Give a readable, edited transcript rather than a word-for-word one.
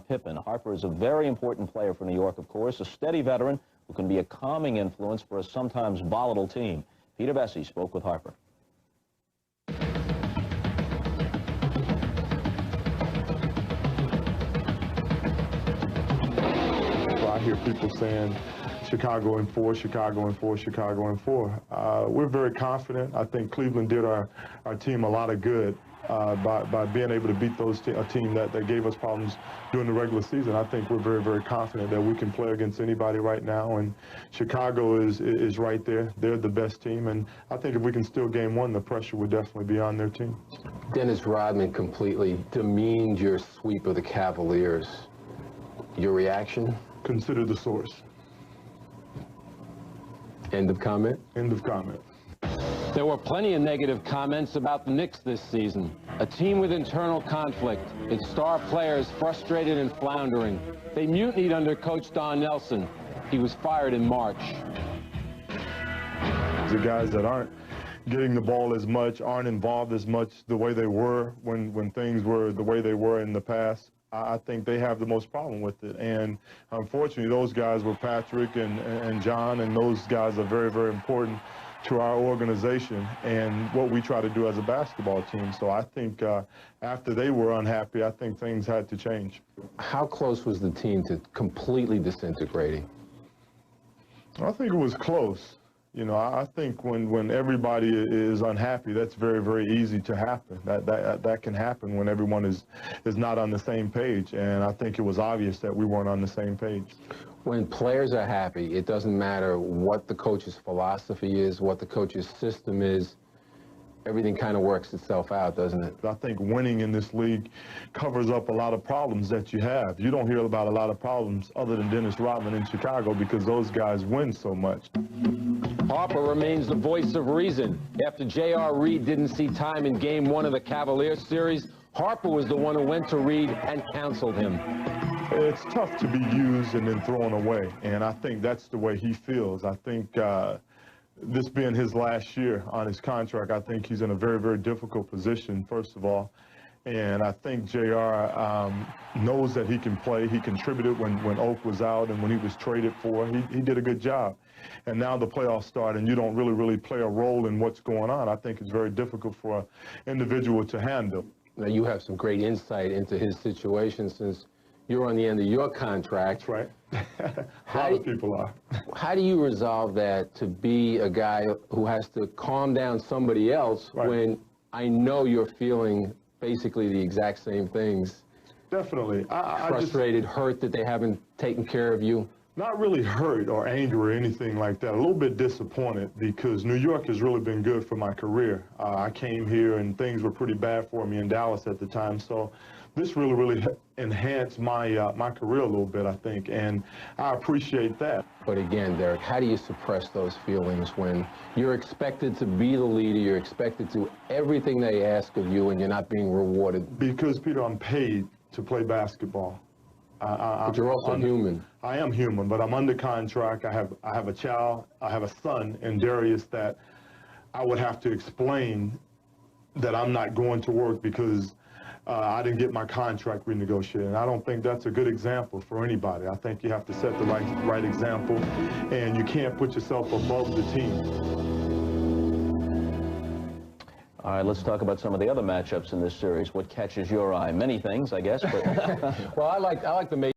Pippen. Harper is a very important player for New York, of course, a steady veteran who can be a calming influence for a sometimes volatile team. Peter Bessie spoke with Harper. I hear people saying Chicago in 4, Chicago in 4, Chicago in 4. We're very confident. I think Cleveland did our team a lot of good by being able to beat a team that gave us problems during the regular season. I think we're very, very confident that we can play against anybody right now, and Chicago is right there. They're the best team, and I think if we can steal game 1, the pressure would definitely be on their team. Dennis Rodman completely demeaned your sweep of the Cavaliers. Your reaction? Consider the source. End of comment? End of comment. There were plenty of negative comments about the Knicks this season. A team with internal conflict, its star players frustrated and floundering. They mutinied under coach Don Nelson. He was fired in March. The guys that aren't getting the ball as much, aren't involved as much the way they were when things were the way they were in the past, I think they have the most problem with it. And unfortunately, those guys were Patrick and John, and those guys are very, very important to our organization and what we try to do as a basketball team. So I think after they were unhappy, I think things had to change. How close was the team to completely disintegrating? I think it was close. You know, I think when everybody is unhappy, that's very, very easy to happen. That can happen when everyone is not on the same page, and I think it was obvious that we weren't on the same page. When players are happy, it doesn't matter what the coach's philosophy is, what the coach's system is. Everything kind of works itself out, doesn't it? I think winning in this league covers up a lot of problems that you have. You don't hear about a lot of problems other than Dennis Rodman in Chicago because those guys win so much. Harper remains the voice of reason. After J.R. Reed didn't see time in Game 1 of the Cavaliers series, Harper was the one who went to Reed and counseled him. It's tough to be used and then thrown away, and I think that's the way he feels. I think this being his last year on his contract, I think he's in a very, very difficult position, first of all. And I think J.R. knows that he can play. He contributed when Oak was out and when he was traded for. He did a good job. And now the playoffs start and you don't really play a role in what's going on. I think it's very difficult for an individual to handle. Now, you have some great insight into his situation since you're on the end of your contract. That's right. A lot of people are. How do you resolve that to be a guy who has to calm down somebody else when I know you're feeling basically the exact same things? Definitely. Frustrated, hurt that they haven't taken care of you? Not really hurt or angry or anything like that. A little bit disappointed because New York has really been good for my career. I came here and things were pretty bad for me in Dallas at the time. So this really enhanced my my career a little bit, I think, and I appreciate that. But again, Derek, how do you suppress those feelings when you're expected to be the leader, you're expected to everything they ask of you, and you're not being rewarded? Because, Peter, I'm paid to play basketball. But you're also human. I am human, but I'm under contract. I have a child. I have a son in Darius that I would have to explain that I'm not going to work because I didn't get my contract renegotiated. And I don't think that's a good example for anybody. I think you have to set the right example, and you can't put yourself above the team. All right, let's talk about some of the other matchups in this series. What catches your eye? Many things, I guess. But well, I like the